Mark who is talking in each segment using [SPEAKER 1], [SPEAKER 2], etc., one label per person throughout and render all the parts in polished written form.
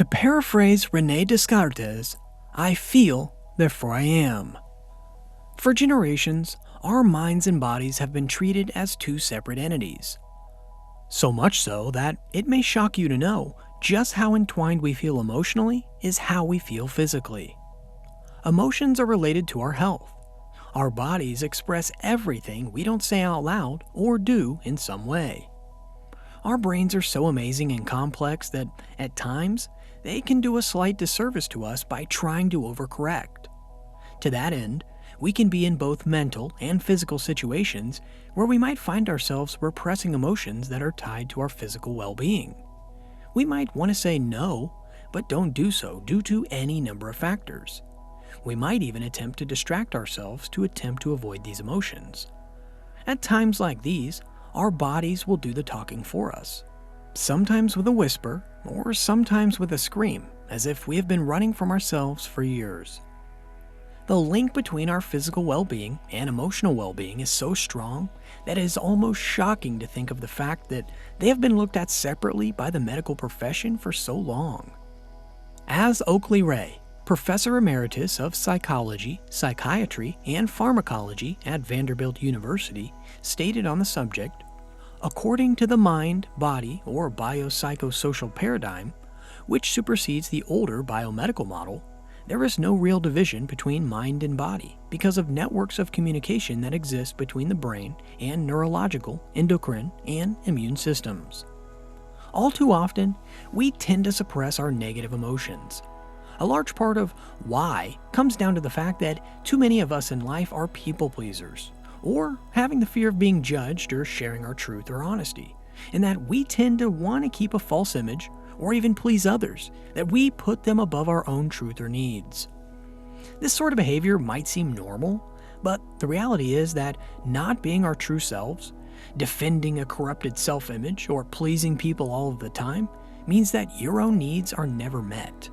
[SPEAKER 1] To paraphrase René Descartes, I feel, therefore I am. For generations, our minds and bodies have been treated as two separate entities. So much so that it may shock you to know just how entwined we feel emotionally is how we feel physically. Emotions are related to our health. Our bodies express everything we don't say out loud or do in some way. Our brains are so amazing and complex that, at times, they can do a slight disservice to us by trying to overcorrect. To that end, we can be in both mental and physical situations where we might find ourselves repressing emotions that are tied to our physical well-being. We might want to say no, but don't do so due to any number of factors. We might even attempt to distract ourselves to attempt to avoid these emotions. At times like these, our bodies will do the talking for us. Sometimes with a whisper, or sometimes with a scream, as if we have been running from ourselves for years. The link between our physical well-being and emotional well-being is so strong that it is almost shocking to think of the fact that they have been looked at separately by the medical profession for so long. As Oakley Ray, Professor Emeritus of Psychology, Psychiatry, and Pharmacology at Vanderbilt University, stated on the subject, according to the mind-body or biopsychosocial paradigm, which supersedes the older biomedical model, there is no real division between mind and body because of networks of communication that exist between the brain and neurological, endocrine, and immune systems. All too often, we tend to suppress our negative emotions. A large part of why comes down to the fact that too many of us in life are people pleasers, or having the fear of being judged or sharing our truth or honesty, and that we tend to want to keep a false image or even please others, that we put them above our own truth or needs. This sort of behavior might seem normal, but the reality is that not being our true selves, defending a corrupted self-image, or pleasing people all of the time means that your own needs are never met.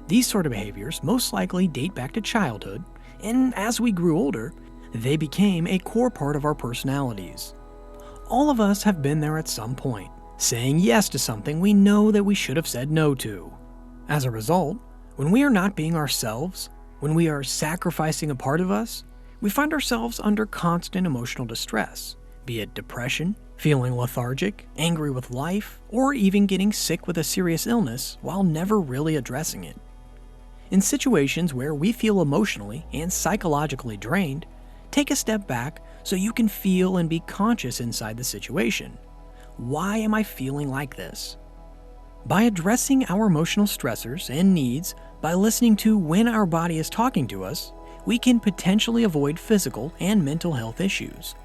[SPEAKER 1] These sort of behaviors most likely date back to childhood, and as we grew older, they became a core part of our personalities. All of us have been there at some point, saying yes to something we know that we should have said no to. As a result, when we are not being ourselves, when we are sacrificing a part of us, we find ourselves under constant emotional distress, be it depression, feeling lethargic, angry with life, or even getting sick with a serious illness while never really addressing it. In situations where we feel emotionally and psychologically drained, take a step back so you can feel and be conscious inside the situation. Why am I feeling like this? By addressing our emotional stressors and needs, by listening to when our body is talking to us, we can potentially avoid physical and mental health issues.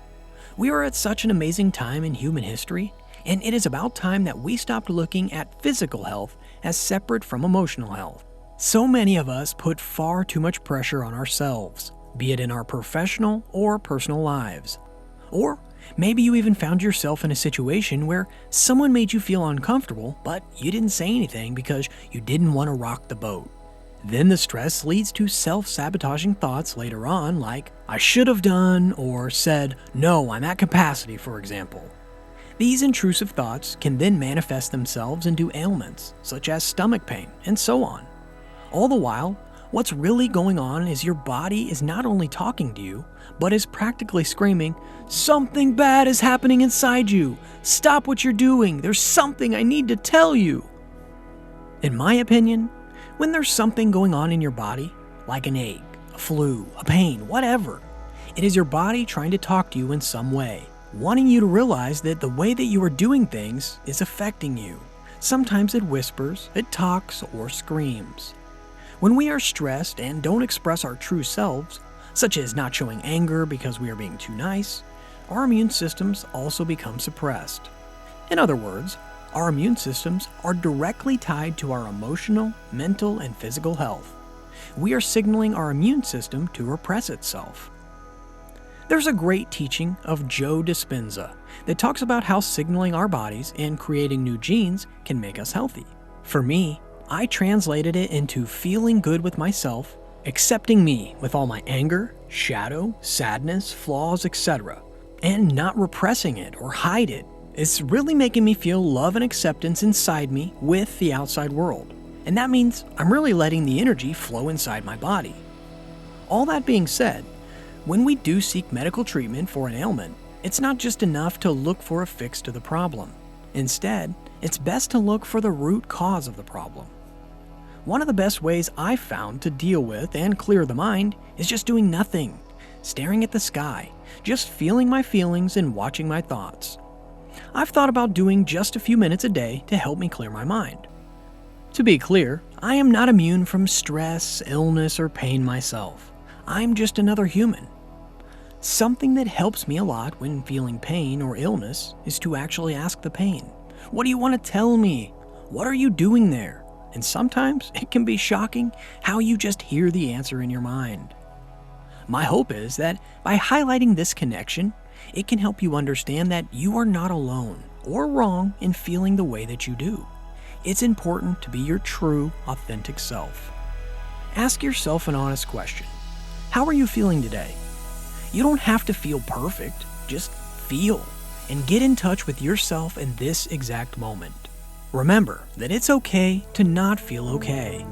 [SPEAKER 1] We are at such an amazing time in human history, and it is about time that we stopped looking at physical health as separate from emotional health. So many of us put far too much pressure on ourselves, be it in our professional or personal lives. Or maybe you even found yourself in a situation where someone made you feel uncomfortable, but you didn't say anything because you didn't want to rock the boat. Then the stress leads to self-sabotaging thoughts later on like, I should have done, or said, no, I'm at capacity, for example. These intrusive thoughts can then manifest themselves into ailments, such as stomach pain, and so on. All the while, what's really going on is your body is not only talking to you, but is practically screaming, something bad is happening inside you. Stop what you're doing. There's something I need to tell you. In my opinion, when there's something going on in your body, like an ache, a flu, a pain, whatever, it is your body trying to talk to you in some way, wanting you to realize that the way that you are doing things is affecting you. Sometimes it whispers, it talks, or screams. When we are stressed and don't express our true selves, such as not showing anger because we are being too nice, our immune systems also become suppressed. In other words, our immune systems are directly tied to our emotional, mental, and physical health. We are signaling our immune system to repress itself. There's a great teaching of Joe Dispenza that talks about how signaling our bodies and creating new genes can make us healthy. For me, I translated it into feeling good with myself, accepting me with all my anger, shadow, sadness, flaws, etc., and not repressing it or hide it. It's really making me feel love and acceptance inside me with the outside world. And that means I'm really letting the energy flow inside my body. All that being said, when we do seek medical treatment for an ailment, it's not just enough to look for a fix to the problem. Instead, it's best to look for the root cause of the problem. One of the best ways I've found to deal with and clear the mind is just doing nothing, staring at the sky, just feeling my feelings and watching my thoughts. I've thought about doing just a few minutes a day to help me clear my mind. To be clear, I am not immune from stress, illness, or pain myself. I'm just another human. Something that helps me a lot when feeling pain or illness is to actually ask the pain, "What do you want to tell me? What are you doing there?" And sometimes it can be shocking how you just hear the answer in your mind. My hope is that by highlighting this connection, it can help you understand that you are not alone or wrong in feeling the way that you do. It's important to be your true, authentic self. Ask yourself an honest question. How are you feeling today? You don't have to feel perfect, just feel and get in touch with yourself in this exact moment. Remember that it's okay to not feel okay.